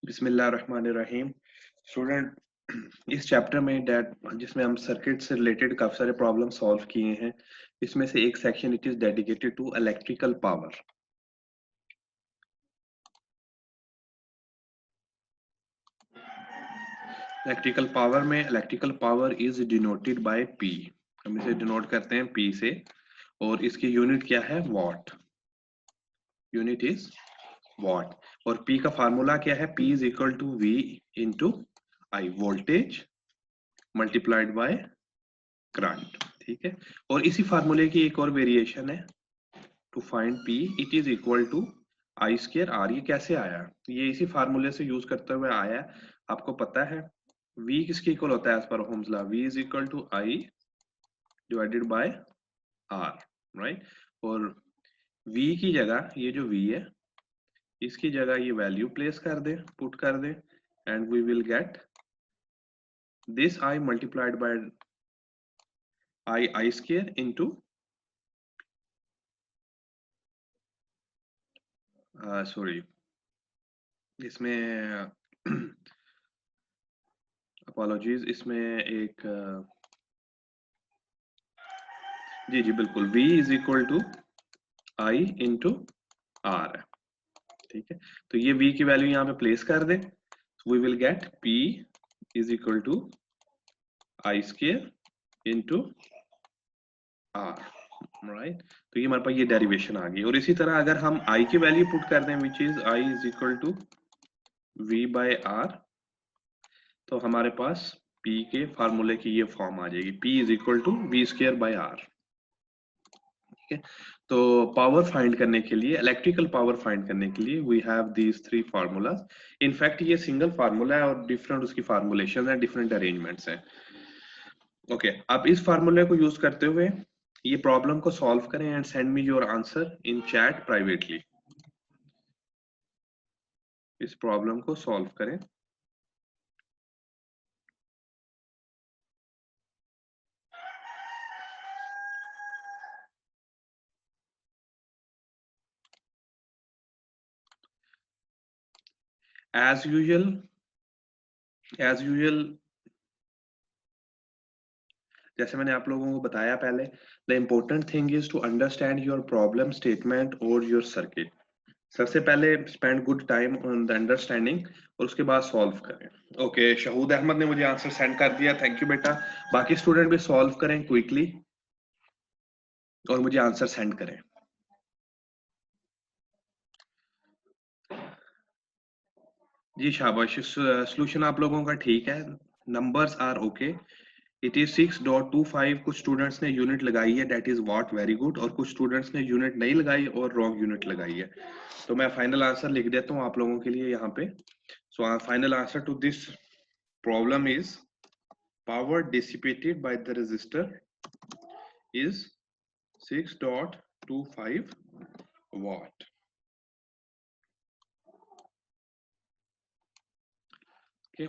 बिस्मिल्लाहिर्रहमानिर्रहीम। स्टूडेंट इस चैप्टर में डेट जिसमें हम सर्किट से रिलेटेड काफी सारे प्रॉब्लम सॉल्व किए हैं। इसमें से एक section it is dedicated to electrical power. Electrical power is denoted by P. हम इसे डिनोट करते हैं पी से, और इसकी यूनिट क्या है? वॉट। Unit is watt. और पी का फार्मूला क्या है? P is equal to V into I, voltage multiplied by current. ठीक है। और इसी फार्मूले की एक और वेरिएशन है, to find P it is equal to I square R. ये कैसे आया? ये इसी फार्मूले से यूज करते हुए आया। आपको पता है v किसके इक्वल होता है as per Ohm's law? v is equal to I divided by R, right. और v की जगह ये जो v है, इसकी जगह ये वैल्यू प्लेस कर दे, पुट कर दे, and we will get this i multiplied by I square into sorry, इसमें अपॉलॉजीज, इसमें एक जी जी बिल्कुल, v is equal to I into R है। ठीक है। तो ये v की वैल्यू यहाँ पे प्लेस कर दे, we will get p is equal to I square into R, right. तो ये हमारे पास ये डेरिवेशन आ गई। और इसी तरह अगर हम i की वैल्यू पुट कर दें which is i is equal to v by R, तो हमारे पास p के फार्मूले की ये फॉर्म आ जाएगी, p is equal to V square by R. ठीक है। तो पावर फाइंड करने के लिए, इलेक्ट्रिकल पावर फाइंड करने के लिए we have these three formulas. In fact ये सिंगल फार्मूला है और डिफरेंट उसकी फार्मूलेशन है, डिफरेंट अरेंजमेंट्स हैं। ओके, अब इस फार्मूले को यूज करते हुए ये प्रॉब्लम को सॉल्व करें and send me your answer in chat privately. इस प्रॉब्लम को सॉल्व करें। एज यूजुअल जैसे मैंने आप लोगों को बताया पहले, the important thing is to understand your problem statement और योर सर्किट। सबसे पहले spend good time on the understanding और उसके बाद सॉल्व करें। ओके, शहूद अहमद ने मुझे आंसर सेंड कर दिया, थैंक यू बेटा। बाकी स्टूडेंट भी सॉल्व करें क्विकली और मुझे आंसर सेंड करें। जी शाबाश, सोल्यूशन आप लोगों का ठीक है, numbers are okay. It is 6.25। कुछ स्टूडेंट्स ने यूनिट लगाई है, that is what, very good. और कुछ स्टूडेंट्स ने यूनिट नहीं लगाई और रॉन्ग यूनिट लगाई है। तो मैं फाइनल आंसर लिख देता हूँ आप लोगों के लिए यहाँ पे। So final answer to this problem is power dissipated by the resistor is 6.25 watt. Okay.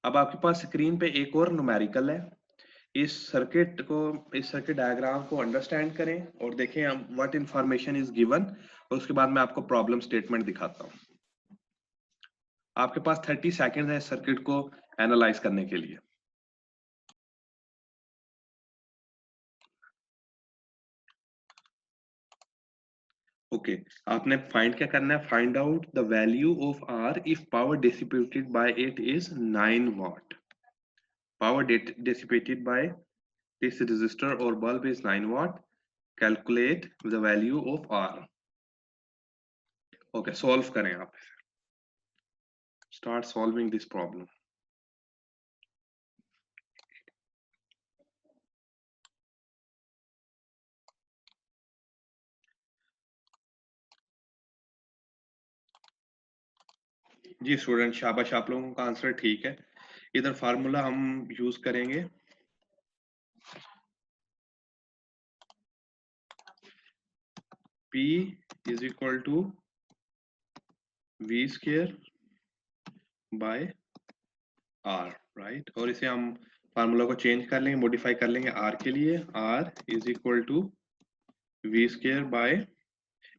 अब आपके पास स्क्रीन पे एक और न्यूमेरिकल है। इस सर्किट डायग्राम को अंडरस्टैंड करें और देखें व्हाट इंफॉर्मेशन इज गिवन, और उसके बाद मैं आपको प्रॉब्लम स्टेटमेंट दिखाता हूँ। आपके पास 30 सेकेंड है सर्किट को एनालाइज करने के लिए। ओके, आपने फाइंड क्या करना है? Find out the value of R if power dissipated by it is 9 watt. Power dissipated by this resistor or bulb is 9 watt. Calculate the value of R. Okay, solve करें आप। Start solving this problem. जी student शाबाश, आप लोगों का answer ठीक है। इधर फार्मूला हम यूज करेंगे P is equal to V square by R, right. और इसे हम फार्मूला को चेंज कर लेंगे, मॉडिफाई कर लेंगे आर के लिए। R is equal to V square by,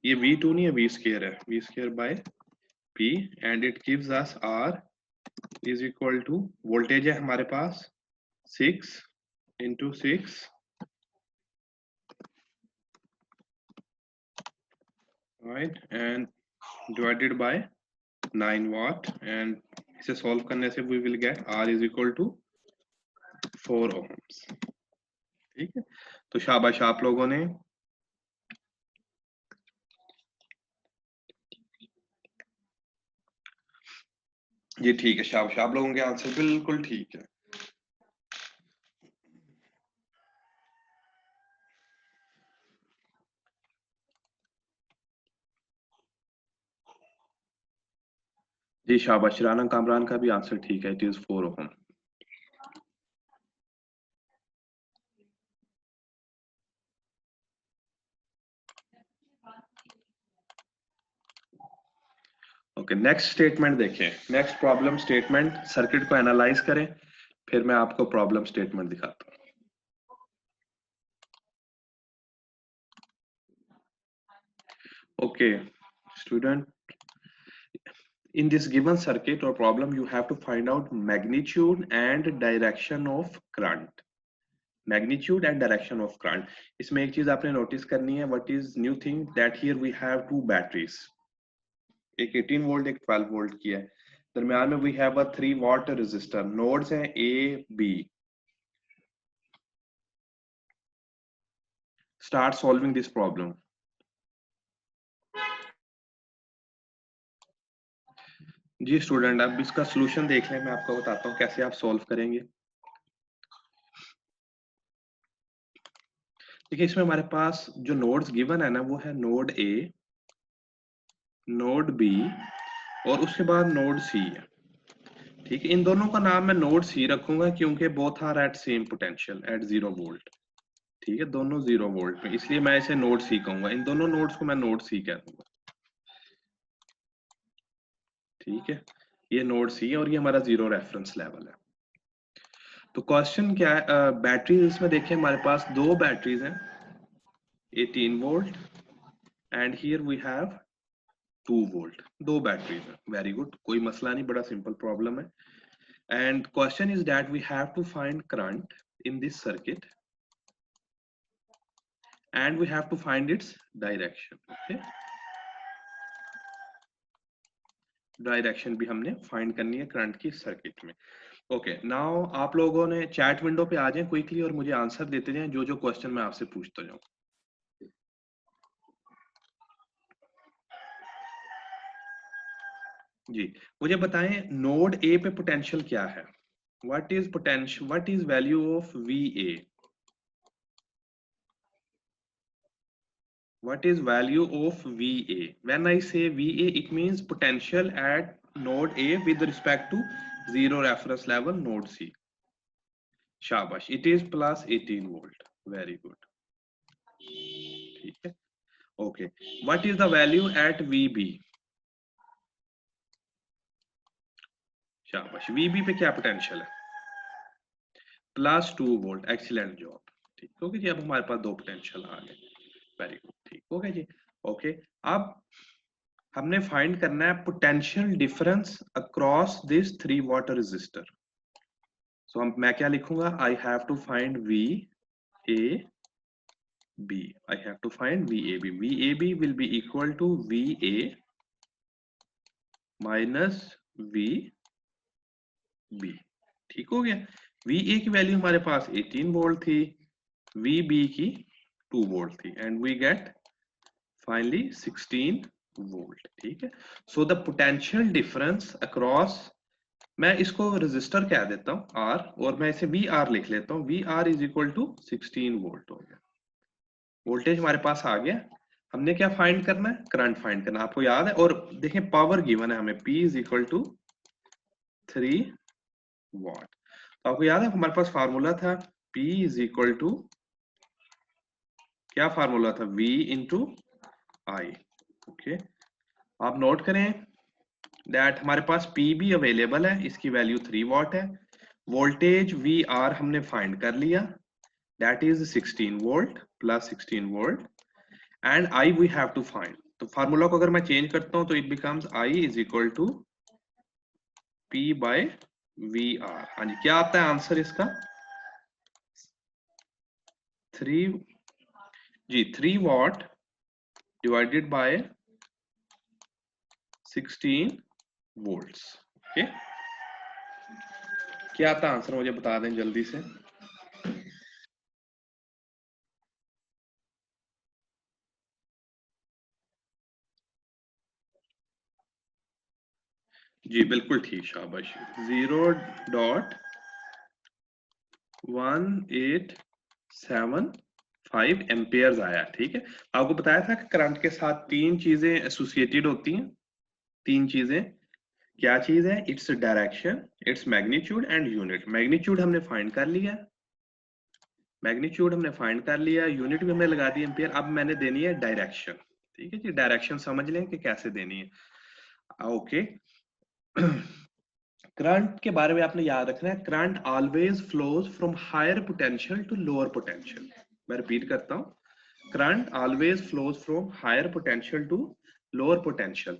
ये v2 नहीं है, वी स्क्वायर है, V square by p, and it gives us r is equal to, voltage है हमारे पास 6 into 6, right, and divided by 9 watt, and इसे सॉल्व करने से we will get r is equal to 4 ohms। ठीक है, तो शाबाश आप लोगों ने। ये ठीक है, शाबाश आप लोगों के आंसर बिल्कुल ठीक है। जी शाबाश, राना कामरान का भी आंसर ठीक है, it is 4 ohm. Okay, next statement देखें, नेक्स्ट प्रॉब्लम स्टेटमेंट, सर्किट को एनालाइज करें, फिर मैं आपको प्रॉब्लम स्टेटमेंट दिखाता हूँ। Okay student, in this given circuit or problem you have to find out magnitude and direction of current, magnitude and direction of current। इसमें एक चीज आपने नोटिस करनी है, what is new thing that here we have two batteries, एक 18 volt एक 12 volt की है, दरम्यान में we have a 3 watt resistor, nodes हैं A B। start solving this problem। जी स्टूडेंट, अब इसका सोल्यूशन देख लें, मैं आपको बताता हूँ कैसे आप सॉल्व करेंगे। देखिए इसमें हमारे पास जो नोड्स गिवन है ना, वो है नोड ए, नोड बी और उसके बाद नोड सी है। ठीक है, इन दोनों का नाम मैं नोड सी रखूंगा क्योंकि both are at same potential at 0 volt. ठीक है, दोनों 0 वोल्ट में, इसलिए मैं इसे नोड सी कहूंगा, इन दोनों नोड्स को मैं नोड सी कह दूंगा। ठीक है, ये नोड सी है और ये हमारा 0 रेफरेंस लेवल है। तो क्वेश्चन क्या है, बैटरीज इसमें देखिए हमारे पास दो बैटरीज हैं, 18 volt and here we have 2 volt, दो बैटरीज हैं। वेरी गुड, कोई मसला नहीं, बड़ा सिंपल प्रॉब्लम है। And question is that we have to find current in this circuit and we have to find its direction। okay, direction भी हमने find करनी है करंट की सर्किट में। ओके नाउ आप लोगों ने चैट विंडो पे आ जाएं क्विकली और मुझे आंसर देते जाएं जो जो क्वेश्चन मैं आपसे पूछता जाऊं। जी मुझे बताएं, नोड ए पे पोटेंशियल क्या है, what is potential, what is value of V A, what is value of VA? When I say VA, it means potential at node A with respect to 0 reference level node C। शाबाश, it is plus 18 volt। very good। ठीक है, okay, what is the value at VB? शाबाश, VB पे क्या potential है, plus 2 volt. Excellent job. ठीक हो गया जी, अब हमारे पास दो पोटेंशियल आ गए। वेरी गुड, ठीक हो गया जी। ओके, अब हमने फाइंड करना है potential difference across this 3 watt resistor. So हम, मैं क्या लिखूंगा, I have to find V A B, I have to find V A B. V A B will be equal to V A minus V B. ठीक हो गया, V A की value हमारे पास 18 वोल्ट थी, वी बी की 2 volt थी, and we get finally 16 volt. ठीक है, so the potential difference across, मैं इसको रेजिस्टर कह देता हूं आर, और मैं इसे वी आर लिख लेता हूं, V R is equal to 16 volt हो गया। वोल्टेज हमारे पास आ गया, हमने क्या फाइंड करना है, करंट फाइंड करना, आपको याद है। और देखें पावर गिवन है हमें, P is equal to 3 watt. तो आपको याद है हमारे पास फार्मूला था, P इज इक्वल टू, क्या फार्मूला था, V इंटू आई। ओके, आप नोट करें, दैट हमारे पास P भी अवेलेबल है, इसकी वैल्यू 3 वॉट है। वोल्टेज VR हमने फाइंड कर लिया, that is 16 volt plus 16 volt, and I we have to find. तो फार्मूला को अगर मैं चेंज करता हूं तो it becomes I is equal to P by VR। हाँ जी, क्या आता है आंसर इसका? 3 जी 3 watt divided by 16 volts. Okay, क्या आता है आंसर, मुझे बता दें जल्दी से। जी बिल्कुल ठीक, शाबाश। 0.1875 एम्पियर्स आया। ठीक है, आपको बताया था कि करंट के साथ तीन चीजें एसोसिएटेड होती हैं। तीन चीजें क्या चीज है? Its direction, its magnitude and unit. Magnitude हमने फाइंड कर लिया, यूनिट भी हमने लगा दी एम्पियर। अब मैंने देनी है डायरेक्शन। ठीक है जी, डायरेक्शन समझ लें कि कैसे देनी है। ओके करंट के बारे में आपने याद रखना है, current always flows from higher potential to lower potential. मैं रिपीट करता हूं, current always flows from higher potential to lower potential.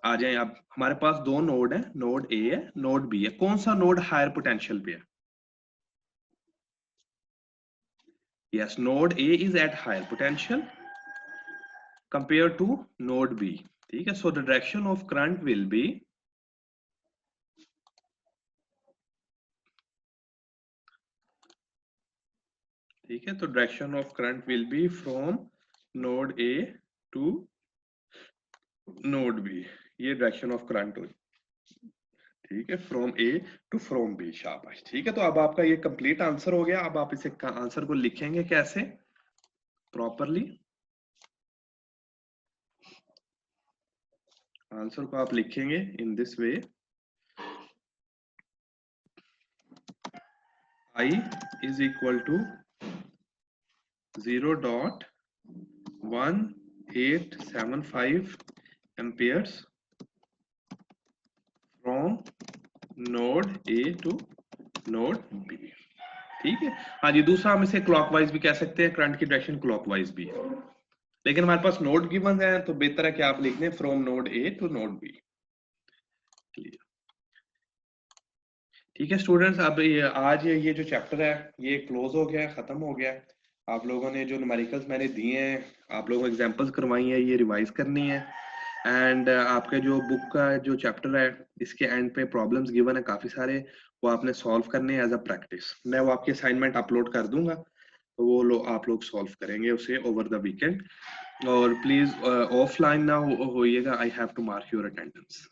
आ जाए, अब हमारे पास दो नोड है, नोड ए है, नोड बी है। कौन सा नोड हायर पोटेंशियल पे है? Yes, node A is at higher potential compare to node B. ठीक है, so the direction of current will be, ठीक है, तो direction of current will be from node A to node B. ये direction of current हुई। ठीक है, from A to from B, शाबाश। ठीक है, तो अब आपका ये कंप्लीट आंसर हो गया। अब आप इसे आंसर को लिखेंगे कैसे प्रॉपरली? आंसर को आप लिखेंगे in this way, I is equal to 0.1875 amperes from node A to node B। ठीक है, हाँ जी। दूसरा हम इसे क्लॉकवाइज भी कह सकते हैं, करंट की डायरेक्शन क्लॉकवाइज भी है, लेकिन हमारे पास नोड गिवन है तो बेहतर है कि आप लिख दें from node A to node B. ठीक है स्टूडेंट्स, अब आज ये जो चैप्टर है ये क्लोज हो गया है, खत्म हो गया है। आप लोगों ने जो न्यूमेरिकल्स मैंने दिए हैं, आप लोगों को एग्जांपल्स करवाई हैं, ये रिवाइज करनी है। एंड आपके जो बुक का जो चैप्टर है इसके एंड पे प्रॉब्लम्स गिवन है काफी सारे, वो आपने सॉल्व करने हैं एज अ प्रैक्टिस। मैं वो आपकी असाइनमेंट अपलोड कर दूंगा, तो वो आप लोग सॉल्व करेंगे उसे ओवर द वीकेंड। और प्लीज ऑफलाइन ना होइएगा, I have to mark your attendance.